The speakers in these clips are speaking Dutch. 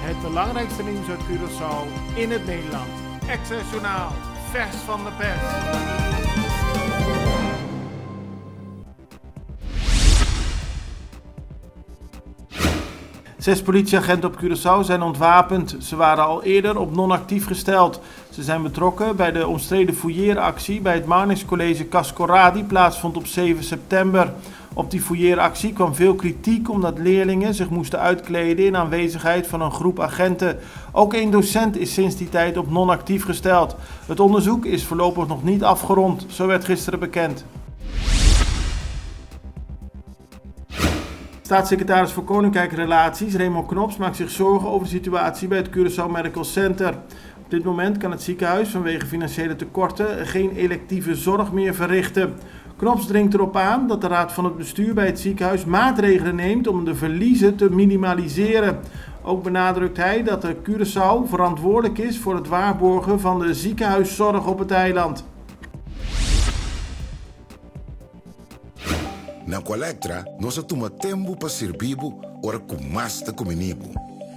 Het belangrijkste nieuws uit Curaçao in het Nederland. Access Journaal, vers van de pers. 6 politieagenten op Curaçao zijn ontwapend. Ze waren al eerder op non-actief gesteld. Ze zijn betrokken bij de omstreden fouilleeractie bij het Marnixcollege Cascora die plaatsvond op 7 september. Op die fouilleeractie kwam veel kritiek omdat leerlingen zich moesten uitkleden in aanwezigheid van een groep agenten. Ook één docent is sinds die tijd op non-actief gesteld. Het onderzoek is voorlopig nog niet afgerond, zo werd gisteren bekend. Staatssecretaris voor Koninkrijksrelaties Raymond Knops maakt zich zorgen over de situatie bij het Curaçao Medical Center. Op dit moment kan het ziekenhuis vanwege financiële tekorten geen electieve zorg meer verrichten. Knops dringt erop aan dat de raad van het bestuur bij het ziekenhuis maatregelen neemt om de verliezen te minimaliseren. Ook benadrukt hij dat de Curaçao verantwoordelijk is voor het waarborgen van de ziekenhuiszorg op het eiland. Na Colectra, nós toma tempo para servir ora com mais de comunico.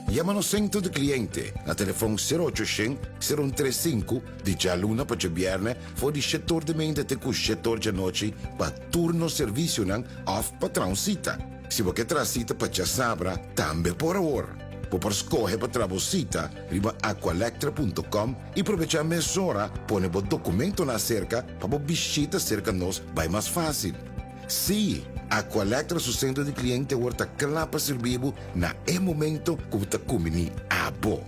Llama-nos centro de cliente na telefone 0800 035 de jaluna para jabierne voor die setor de mente te cu setor de noite para turno serviço nan of patrão cita. Se você tracita para já sabra, também por hora. Por escolher para trabocita, riba aqualectra.com e aproveitar a mesora, põe o documento na cerca para visita cerca nós vai mais fácil. Sim, a Colectra su centro de cliente horta clapa servibo na e momento que está comini abo.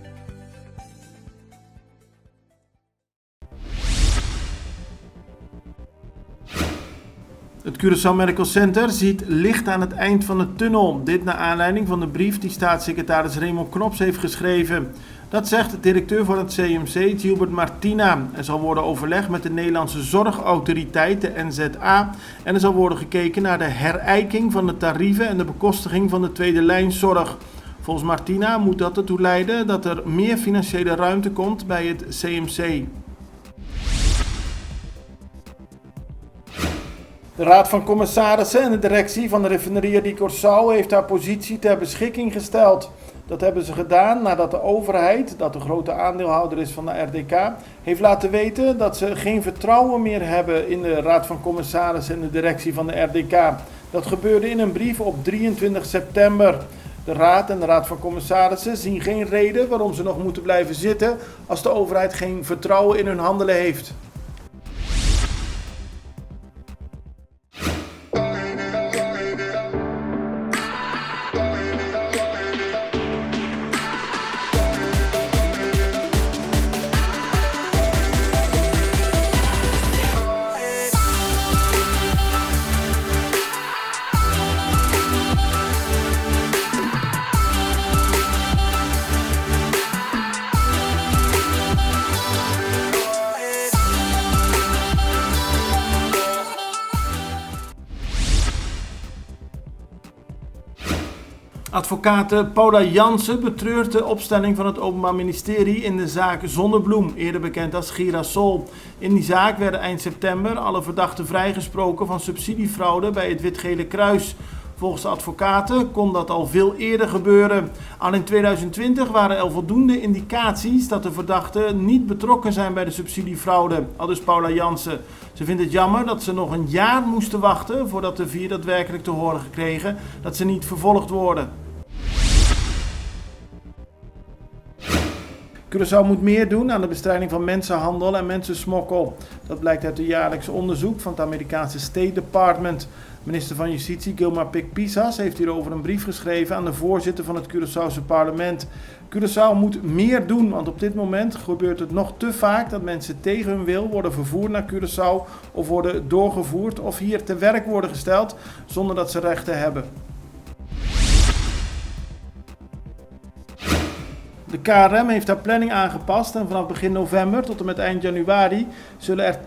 Het Curaçao Medical Center ziet licht aan het eind van de tunnel. Dit naar aanleiding van de brief die staatssecretaris Raymond Knops heeft geschreven. Dat zegt de directeur van het CMC, Gilbert Martina. Er zal worden overlegd met de Nederlandse Zorgautoriteit, de NZA. En er zal worden gekeken naar de herijking van de tarieven en de bekostiging van de tweede lijnszorg. Volgens Martina moet dat ertoe leiden dat er meer financiële ruimte komt bij het CMC. De Raad van Commissarissen en de directie van de Refineria di Curaçao heeft haar positie ter beschikking gesteld. Dat hebben ze gedaan nadat de overheid, dat de grote aandeelhouder is van de RDK, heeft laten weten dat ze geen vertrouwen meer hebben in de Raad van Commissarissen en de directie van de RDK. Dat gebeurde in een brief op 23 september. De Raad en de Raad van Commissarissen zien geen reden waarom ze nog moeten blijven zitten als de overheid geen vertrouwen in hun handelen heeft. Advocate Paula Jansen betreurt de opstelling van het Openbaar Ministerie in de zaak Zonnebloem, eerder bekend als Girasol. In die zaak werden eind september alle verdachten vrijgesproken van subsidiefraude bij het Wit-Gele Kruis. Volgens de advocaten kon dat al veel eerder gebeuren. Al in 2020 waren er voldoende indicaties dat de verdachten niet betrokken zijn bij de subsidiefraude, aldus Paula Jansen. Ze vindt het jammer dat ze nog een jaar moesten wachten voordat de 4 daadwerkelijk te horen gekregen dat ze niet vervolgd worden. Curaçao moet meer doen aan de bestrijding van mensenhandel en mensensmokkel. Dat blijkt uit het jaarlijks onderzoek van het Amerikaanse State Department. Minister van Justitie Gilmar Pik-Pisas heeft hierover een brief geschreven aan de voorzitter van het Curaçaose parlement. Curaçao moet meer doen, want op dit moment gebeurt het nog te vaak dat mensen tegen hun wil worden vervoerd naar Curaçao of worden doorgevoerd of hier te werk worden gesteld zonder dat ze rechten hebben. De KLM heeft haar planning aangepast en vanaf begin november tot en met eind januari zullen er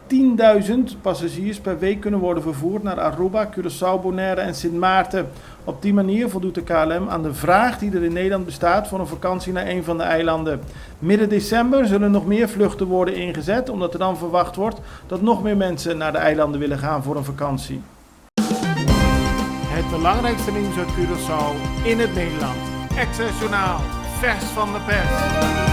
10.000 passagiers per week kunnen worden vervoerd naar Aruba, Curaçao, Bonaire en Sint Maarten. Op die manier voldoet de KLM aan de vraag die er in Nederland bestaat voor een vakantie naar een van de eilanden. Midden december zullen nog meer vluchten worden ingezet, omdat er dan verwacht wordt dat nog meer mensen naar de eilanden willen gaan voor een vakantie. Het belangrijkste nieuws uit Curaçao in het Nederland. Extra Journaal, vers van de pers.